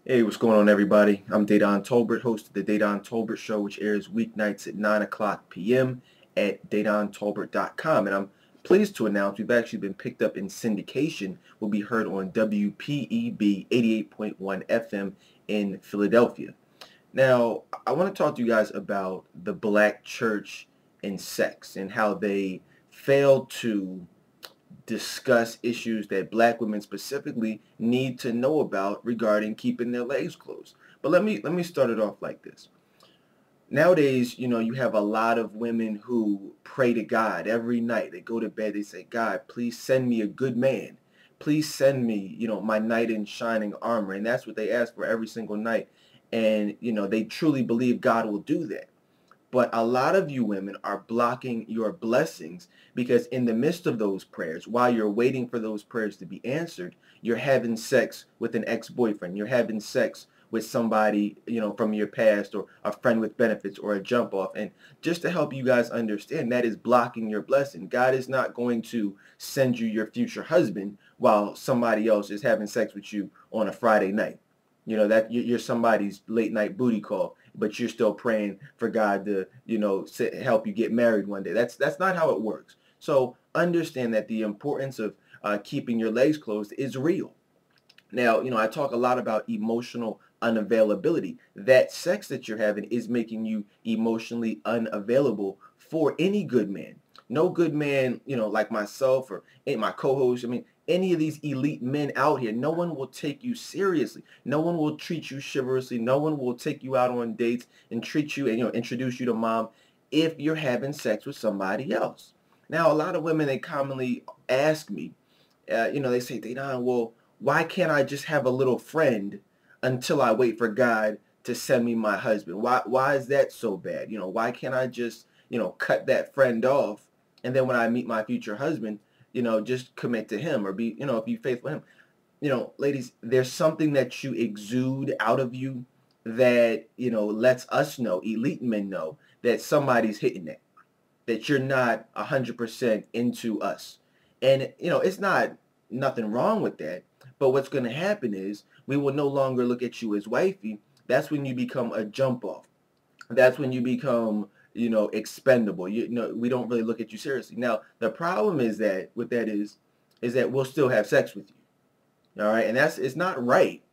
Hey, what's going on, everybody? I'm Dedan Tolbert, host of the Dedan Tolbert Show, which airs weeknights at 9 o'clock p.m. at DedanTolbert.com. And I'm pleased to announce we've actually been picked up in syndication. We'll be heard on WPEB 88.1 FM in Philadelphia. Now, I want to talk to you guys about the black church and sex and how they fail to discuss issues that black women specifically need to know about regarding keeping their legs closed. But let me start it off like this. Nowadays, you have a lot of women who pray to God every night. They go to bed, they say, God, please send me a good man. Please send me, my knight in shining armor. And that's what they ask for every single night. And, they truly believe God will do that. But a lot of you women are blocking your blessings because in the midst of those prayers, while you're waiting for those prayers to be answered, you're having sex with an ex-boyfriend. You're having sex with somebody, from your past, or a friend with benefits, or a jump off. And just to help you guys understand, that is blocking your blessing. God is not going to send you your future husband while somebody else is having sex with you on a Friday night. That you're somebody's late night booty call, but you're still praying for God to, help you get married one day. That's not how it works. So understand that the importance of keeping your legs closed is real. Now, I talk a lot about emotional unavailability. That sex that you're having is making you emotionally unavailable for any good man. No good man, like myself or my co-host, any of these elite men out here, no one will take you seriously. No one will treat you chivalrously. No one will take you out on dates and treat you and, introduce you to mom if you're having sex with somebody else. Now, a lot of women, they commonly ask me, they say, Dedan, well, why can't I just have a little friend until I wait for God to send me my husband? Why is that so bad? Why can't I just, cut that friend off, and then when I meet my future husband, just commit to him, or be faithful to him? Ladies, there's something that you exude out of you that, lets us know, elite men know, that somebody's hitting that you're not 100% into us. And, it's not nothing wrong with that. But what's going to happen is we will no longer look at you as wifey. That's when you become a jump off. That's when you become, expendable. We don't really look at you seriously. Now, the problem is that with that is that we'll still have sex with you. All right. And it's not right,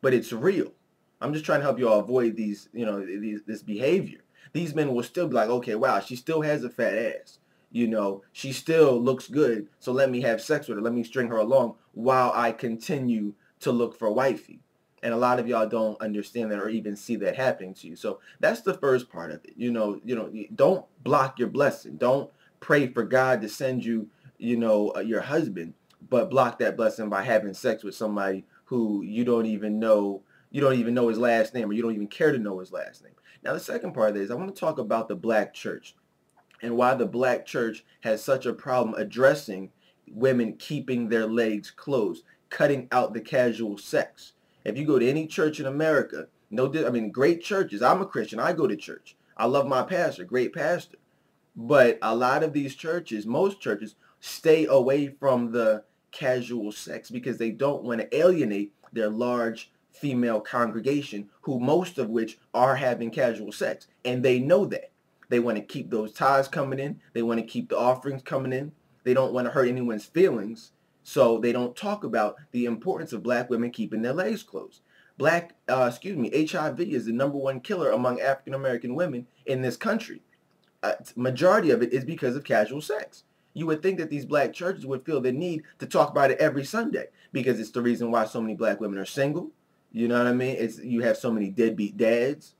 but it's real. I'm just trying to help you all avoid this behavior. These men will still be like, okay, wow, she still has a fat ass. She still looks good. So let me have sex with her. Let me string her along while I continue to look for wifey. And a lot of y'all don't understand that or even see that happening to you. So that's the first part of it. Don't block your blessing. Don't pray for God to send you, your husband, but block that blessing by having sex with somebody who you don't even know his last name, or you don't even care to know his last name. Now, the second part of this, I want to talk about the black church and why the black church has such a problem addressing women keeping their legs closed, cutting out the casual sex. If you go to any church in America, great churches. I'm a Christian. I go to church. I love my pastor, great pastor. But a lot of these churches, most churches, stay away from the casual sex because they don't want to alienate their large female congregation, who most of which are having casual sex. And they know that. They want to keep those tithes coming in. They want to keep the offerings coming in. They don't want to hurt anyone's feelings. So they don't talk about the importance of black women keeping their legs closed. HIV is the number one killer among African American women in this country. Majority of it is because of casual sex. You would think that these black churches would feel the need to talk about it every Sunday because it's the reason why so many black women are single. You know what I mean? You have so many deadbeat dads.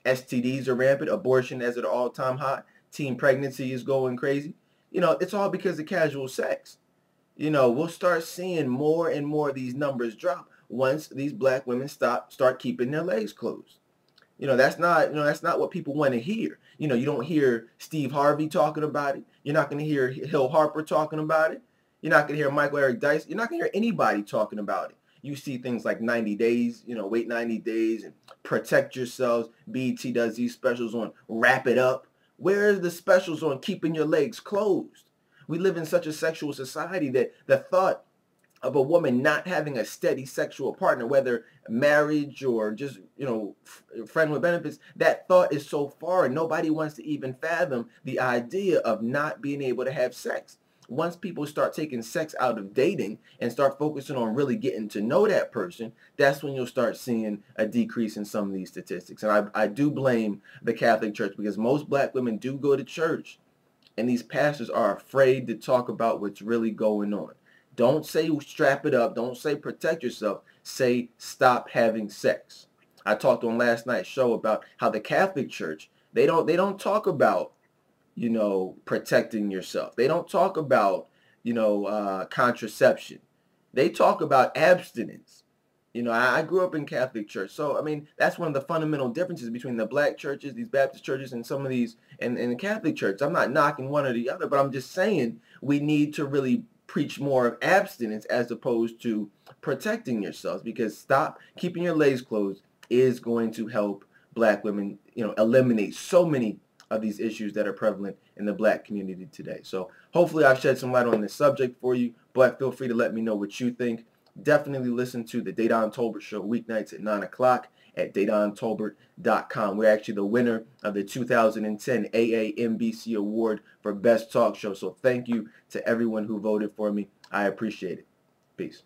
STDs are rampant. Abortion is at an all-time high. Teen pregnancy is going crazy. It's all because of casual sex. We'll start seeing more and more of these numbers drop once these black women start keeping their legs closed. That's not what people want to hear. You don't hear Steve Harvey talking about it. You're not going to hear Hill Harper talking about it. You're not going to hear Michael Eric Dyson. You're not going to hear anybody talking about it. You see things like 90 days, wait 90 days and protect yourselves. BET does these specials on wrap it up. Where are the specials on keeping your legs closed? We live in such a sexual society that the thought of a woman not having a steady sexual partner, whether marriage or just, friend with benefits, that thought is so foreign. Nobody wants to even fathom the idea of not being able to have sex. Once people start taking sex out of dating and start focusing on really getting to know that person, that's when you'll start seeing a decrease in some of these statistics. And I do blame the Catholic Church, because most black women do go to church, and these pastors are afraid to talk about what's really going on. Don't say strap it up. Don't say protect yourself. Say stop having sex. I talked on last night's show about how the Catholic Church, they don't talk about, protecting yourself. They don't talk about, contraception. They talk about abstinence. I grew up in Catholic church. So, I mean, that's one of the fundamental differences between the black churches, these Baptist churches, and some of these, and the Catholic church. I'm not knocking one or the other, but I'm just saying we need to really preach more of abstinence as opposed to protecting yourselves, because stop keeping your legs closed is going to help black women, eliminate so many of these issues that are prevalent in the black community today. So hopefully I've shed some light on this subject for you, but feel free to let me know what you think. Definitely listen to the Dedan Tolbert Show weeknights at 9 o'clock at DedanTolbert.com. We're actually the winner of the 2010 AAMBC Award for Best Talk Show. So thank you to everyone who voted for me. I appreciate it. Peace.